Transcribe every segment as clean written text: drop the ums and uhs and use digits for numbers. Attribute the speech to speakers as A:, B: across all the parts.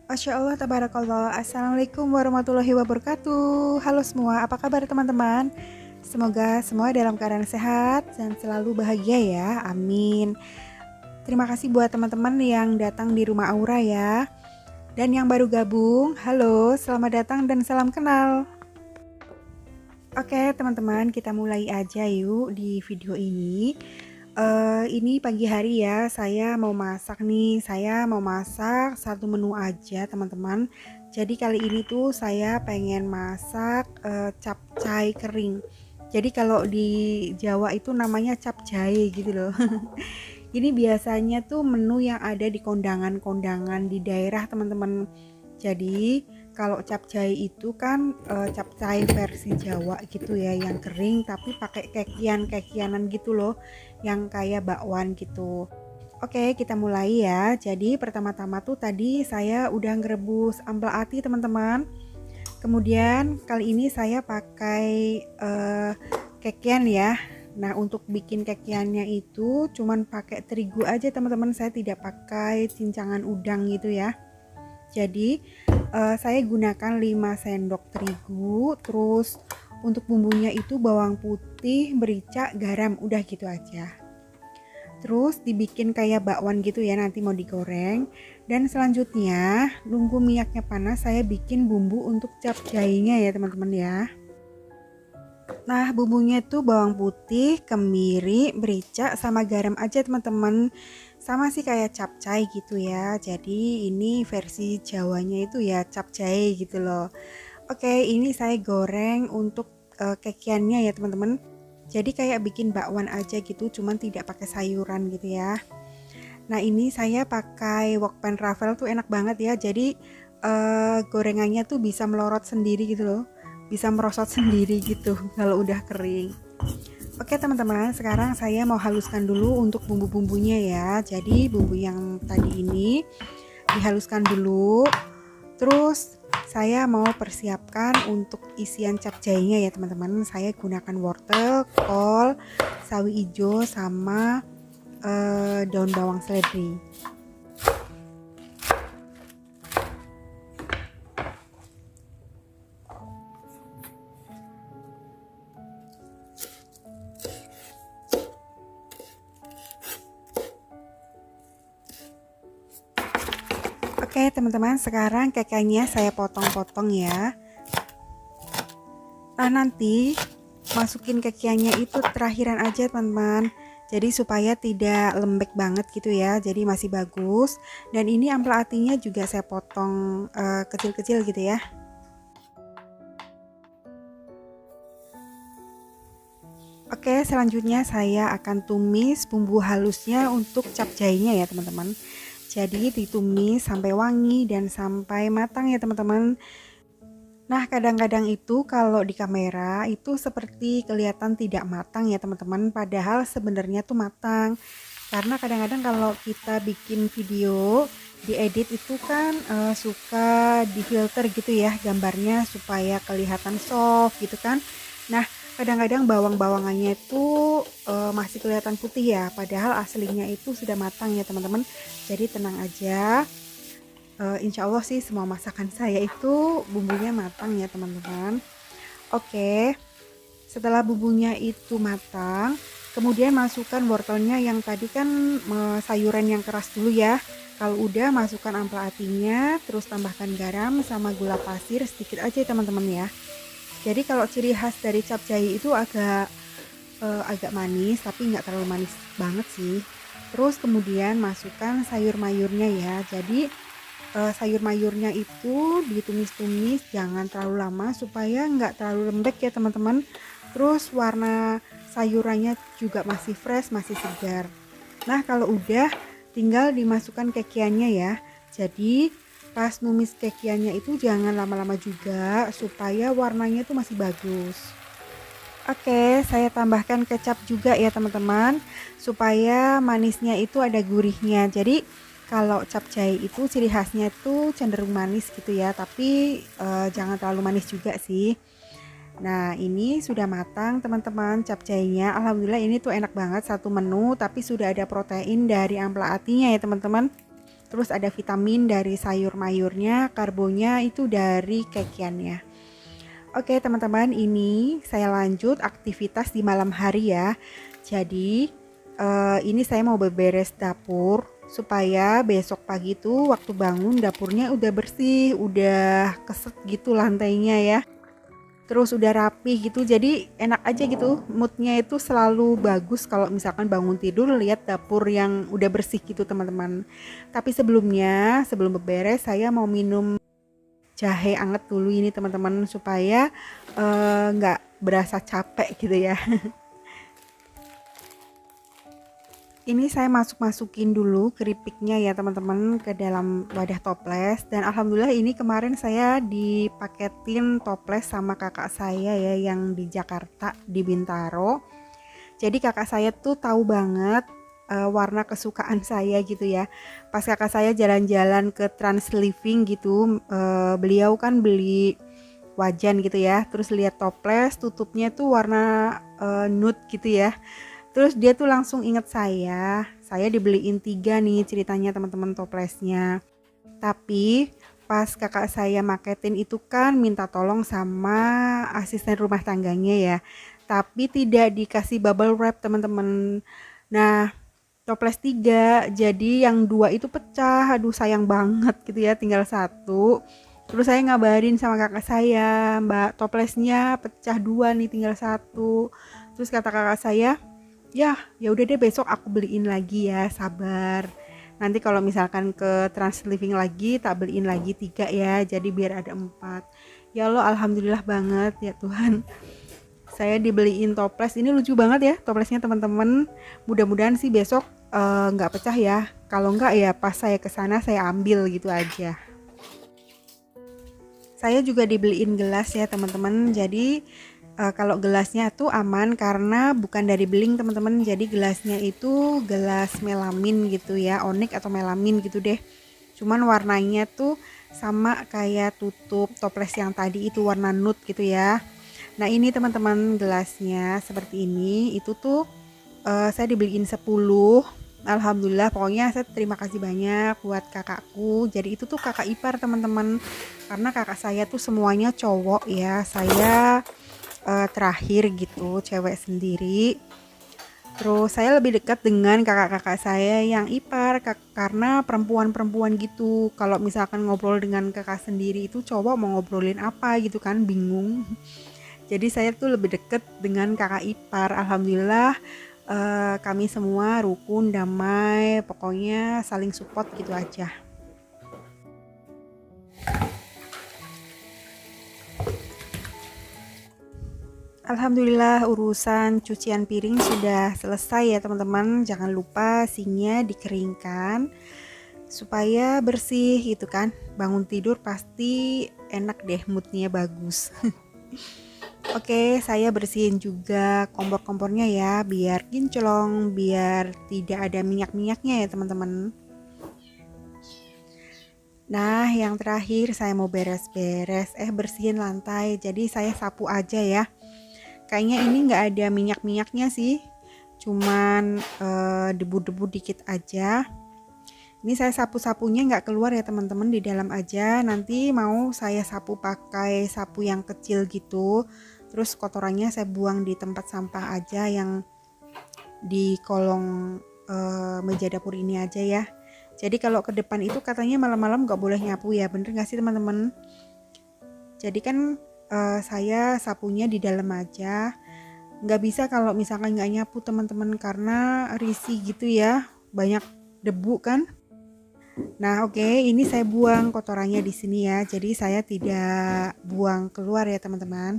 A: Masya Allah, tabarakallah. Assalamualaikum warahmatullahi wabarakatuh. Halo semua, apa kabar teman-teman? Semoga semua dalam keadaan sehat dan selalu bahagia ya, amin. Terima kasih buat teman-teman yang datang di rumah Aura ya. Dan yang baru gabung, halo, selamat datang dan salam kenal. Oke teman-teman, kita mulai aja yuk di video ini. Ini pagi hari ya, saya mau masak nih. Saya mau masak satu menu aja teman-teman. Jadi kali ini tuh saya pengen masak capcay kering. Jadi kalau di Jawa itu namanya capcay gitu loh. Ini biasanya tuh menu yang ada di kondangan-kondangan di daerah teman-teman. Jadi kalau capcay itu kan capcay versi Jawa gitu ya, yang kering tapi pakai kekian-kekianan gitu loh, yang kayak bakwan gitu. Oke, kita mulai ya. Jadi pertama-tama tuh tadi saya udah ngerebus ampela ati teman-teman. Kemudian kali ini saya pakai kekian ya. Nah, untuk bikin kekiannya itu cuman pakai terigu aja teman-teman. Saya tidak pakai cincangan udang gitu ya. Jadi saya gunakan 5 sendok terigu. Terus untuk bumbunya itu bawang putih, merica, garam, udah gitu aja. Terus dibikin kayak bakwan gitu ya, nanti mau digoreng. Dan selanjutnya nunggu minyaknya panas, saya bikin bumbu untuk capcaynya ya teman-teman ya. Nah, bumbunya itu bawang putih, kemiri, merica, sama garam aja teman-teman. Sama sih kayak capcay gitu ya. Jadi ini versi Jawanya itu ya capcay gitu loh. Oke, ini saya goreng untuk kekiannya ya teman-teman. Jadi kayak bikin bakwan aja gitu, cuman tidak pakai sayuran gitu ya. Nah, ini saya pakai wokpan Ravel tuh enak banget ya. Jadi gorengannya tuh bisa melorot sendiri gitu loh. Bisa merosot sendiri gitu kalau udah kering. Oke teman-teman, sekarang saya mau haluskan dulu untuk bumbu-bumbunya ya. Jadi bumbu yang tadi ini dihaluskan dulu. Terus saya mau persiapkan untuk isian capcaynya ya teman-teman. Saya gunakan wortel, kol, sawi hijau, sama daun bawang seledri. Oke teman-teman, sekarang kekanya saya potong-potong ya. Nah, nanti masukin kekiannya itu terakhiran aja teman-teman. Jadi supaya tidak lembek banget gitu ya. Jadi masih bagus. Dan ini ampela atinya juga saya potong kecil-kecil gitu ya. Oke, selanjutnya saya akan tumis bumbu halusnya untuk capcaynya ya teman-teman. Jadi ditumis sampai wangi dan sampai matang ya teman-teman. Nah, kadang-kadang itu kalau di kamera itu seperti kelihatan tidak matang ya teman-teman, padahal sebenarnya tuh matang. Karena kadang-kadang kalau kita bikin video diedit itu kan suka difilter gitu ya gambarnya supaya kelihatan soft gitu kan. Nah, kadang-kadang bawang-bawangannya itu masih kelihatan putih ya, padahal aslinya itu sudah matang ya teman-teman. Jadi tenang aja. Insya Allah sih semua masakan saya itu bumbunya matang ya teman-teman. Oke, setelah bumbunya itu matang, kemudian masukkan wortelnya yang tadi kan sayuran yang keras dulu ya. Kalau udah masukkan ampela atinya, terus tambahkan garam sama gula pasir sedikit aja teman-teman ya. Jadi kalau ciri khas dari capcay itu agak manis tapi nggak terlalu manis banget sih. Terus kemudian masukkan sayur mayurnya ya. Jadi sayur mayurnya itu ditumis-tumis jangan terlalu lama supaya nggak terlalu lembek ya teman-teman. Terus warna sayurannya juga masih fresh, masih segar. Nah, kalau udah tinggal dimasukkan kekiannya ya. Jadi pas numis kekiannya itu jangan lama-lama juga supaya warnanya itu masih bagus. Oke, saya tambahkan kecap juga ya teman-teman supaya manisnya itu ada gurihnya. Jadi kalau capcay itu ciri khasnya itu cenderung manis gitu ya, tapi jangan terlalu manis juga sih. Nah, ini sudah matang teman-teman capcaynya. Alhamdulillah ini tuh enak banget, satu menu tapi sudah ada protein dari ampela atinya ya teman-teman. terus ada vitamin dari sayur mayurnya, karbonya itu dari kekiannya. Oke teman-teman, ini saya lanjut aktivitas di malam hari ya. Jadi ini saya mau beberes dapur supaya besok pagi tuh waktu bangun dapurnya udah bersih, udah keset gitu lantainya ya. Terus udah rapi gitu, jadi enak aja gitu, moodnya itu selalu bagus kalau misalkan bangun tidur lihat dapur yang udah bersih gitu teman-teman. Tapi sebelumnya, sebelum beberes saya mau minum jahe anget dulu ini teman-teman supaya nggak berasa capek gitu ya. Ini saya masukin dulu keripiknya ya teman-teman ke dalam wadah toples, dan alhamdulillah ini kemarin saya dipaketin toples sama kakak saya ya yang di Jakarta di Bintaro. Jadi kakak saya tuh tahu banget warna kesukaan saya gitu ya. Pas kakak saya jalan-jalan ke Trans Living gitu, beliau kan beli wajan gitu ya, terus lihat toples tutupnya tuh warna nude gitu ya. Terus dia tuh langsung inget saya dibeliin 3 nih ceritanya teman-teman toplesnya. Tapi pas kakak saya maketin itu kan minta tolong sama asisten rumah tangganya ya. Tapi tidak dikasih bubble wrap teman-teman. Nah, toples 3, jadi yang 2 itu pecah. Aduh sayang banget gitu ya, tinggal 1. Terus saya ngabarin sama kakak saya, Mbak toplesnya pecah 2 nih, tinggal 1. Terus kata kakak saya, ya udah deh besok aku beliin lagi ya, sabar. Nanti kalau misalkan ke Trans Living lagi tak beliin lagi 3 ya, jadi biar ada 4. Ya Allah alhamdulillah banget ya Tuhan. Saya dibeliin toples, ini lucu banget ya toplesnya teman-teman. Mudah-mudahan sih besok nggak pecah ya. Kalau nggak ya pas saya kesana saya ambil gitu aja. Saya juga dibeliin gelas ya teman-teman. Jadi kalau gelasnya tuh aman karena bukan dari beling teman-teman. Jadi gelasnya itu gelas melamin gitu ya, onyx atau melamin gitu deh. Cuman warnanya tuh sama kayak tutup toples yang tadi itu, warna nude gitu ya. Nah ini teman-teman gelasnya seperti ini. Itu tuh saya dibeliin 10. Alhamdulillah, pokoknya saya terima kasih banyak buat kakakku. Jadi itu tuh kakak ipar teman-teman. Karena kakak saya tuh semuanya cowok ya. Saya terakhir gitu, cewek sendiri. Terus saya lebih dekat dengan kakak-kakak saya yang ipar karena perempuan-perempuan gitu. Kalau misalkan ngobrol dengan kakak sendiri itu cowok mau ngobrolin apa gitu kan, bingung. Jadi saya tuh lebih dekat dengan kakak ipar. Alhamdulillah kami semua rukun, damai, pokoknya saling support gitu aja. Alhamdulillah urusan cucian piring sudah selesai ya teman-teman. Jangan lupa sinknya dikeringkan supaya bersih gitu kan. Bangun tidur pasti enak deh, moodnya bagus. Oke, saya bersihin juga kompor-kompornya ya biar kinclong, biar tidak ada minyak-minyaknya ya teman-teman. Nah yang terakhir saya mau beres-beres, bersihin lantai. Jadi saya sapu aja ya. Kayaknya ini nggak ada minyak-minyaknya sih, cuman debu-debu dikit aja. Ini saya sapu-sapunya nggak keluar ya teman-teman, di dalam aja. Nanti mau saya sapu pakai sapu yang kecil gitu. Terus kotorannya saya buang di tempat sampah aja yang di kolong meja dapur ini aja ya. Jadi kalau ke depan itu katanya malam-malam nggak boleh nyapu ya, bener nggak sih teman-teman? Jadi kan saya sapunya di dalam aja, nggak bisa kalau misalkan nggak nyapu teman-teman karena risih gitu ya, banyak debu kan. Nah oke, ini saya buang kotorannya di sini ya, jadi saya tidak buang keluar ya teman-teman.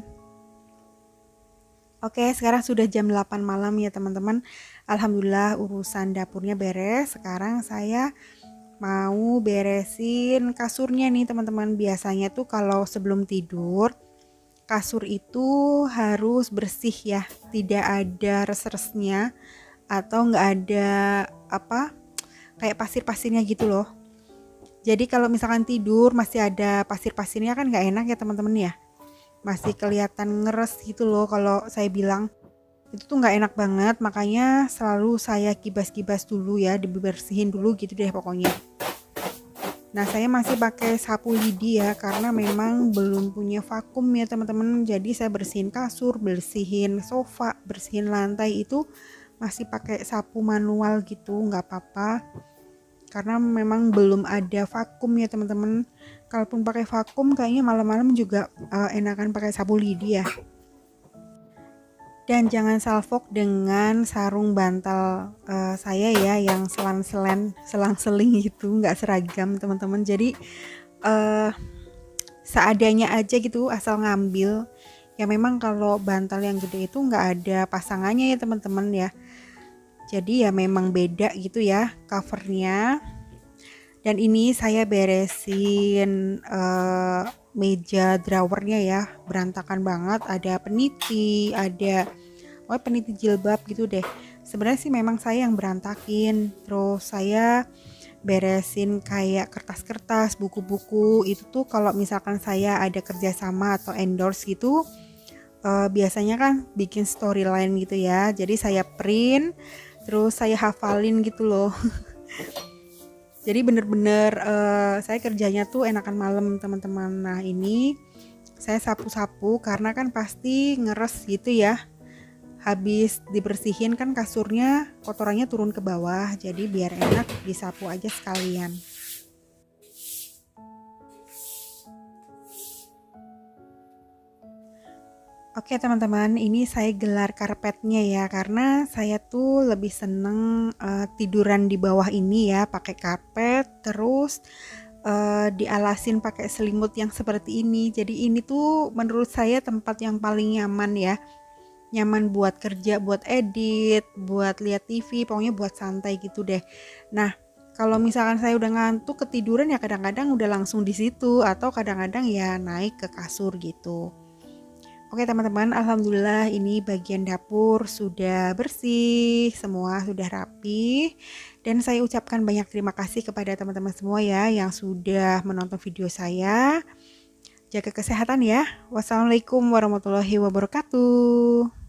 A: Oke, sekarang sudah jam 8 malam ya teman-teman. Alhamdulillah urusan dapurnya beres. Sekarang saya mau beresin kasurnya nih teman-teman. Biasanya tuh kalau sebelum tidur kasur itu harus bersih ya, tidak ada res-resnya atau nggak ada apa kayak pasir-pasirnya gitu loh. Jadi kalau misalkan tidur masih ada pasir-pasirnya kan nggak enak ya teman-teman ya, masih kelihatan ngeres gitu loh. Kalau saya bilang itu tuh nggak enak banget, makanya selalu saya kibas-kibas dulu ya, dibersihin dulu gitu deh pokoknya. Nah, saya masih pakai sapu lidi ya, karena memang belum punya vakum ya teman-teman. Jadi saya bersihin kasur, bersihin sofa, bersihin lantai itu masih pakai sapu manual gitu, nggak apa-apa. Karena memang belum ada vakum ya teman-teman. Kalaupun pakai vakum kayaknya malam-malam juga enakan pakai sapu lidi ya. Dan jangan salfok dengan sarung bantal saya ya, yang selang-seling gitu, nggak seragam teman-teman. Jadi seadanya aja gitu, asal ngambil. Ya memang kalau bantal yang gede itu nggak ada pasangannya ya teman-teman ya. Jadi ya memang beda gitu ya covernya. Dan ini saya beresin meja drawernya ya, berantakan banget, ada peniti, ada peniti jilbab gitu deh. Sebenarnya sih memang saya yang berantakin. Terus saya beresin kayak kertas-kertas, buku-buku itu tuh kalau misalkan saya ada kerjasama atau endorse gitu, biasanya kan bikin storyline gitu ya. Jadi saya print, terus saya hafalin gitu loh. Jadi bener-bener saya kerjanya tuh enakan malam teman-teman. Nah ini saya sapu-sapu karena kan pasti ngeres gitu ya. Habis dibersihin kan kasurnya kotorannya turun ke bawah. Jadi biar enak disapu aja sekalian. Oke teman-teman, ini saya gelar karpetnya ya, karena saya tuh lebih seneng tiduran di bawah ini ya, pakai karpet, terus dialasin pakai selimut yang seperti ini. Jadi ini tuh menurut saya tempat yang paling nyaman ya, nyaman buat kerja, buat edit, buat lihat TV, pokoknya buat santai gitu deh. Nah, kalau misalkan saya udah ngantuk ketiduran ya kadang-kadang udah langsung di situ, atau kadang-kadang ya naik ke kasur gitu. Oke teman-teman, alhamdulillah ini bagian dapur sudah bersih, semua sudah rapi. Dan saya ucapkan banyak terima kasih kepada teman-teman semua ya yang sudah menonton video saya. Jaga kesehatan ya. Wassalamualaikum warahmatullahi wabarakatuh.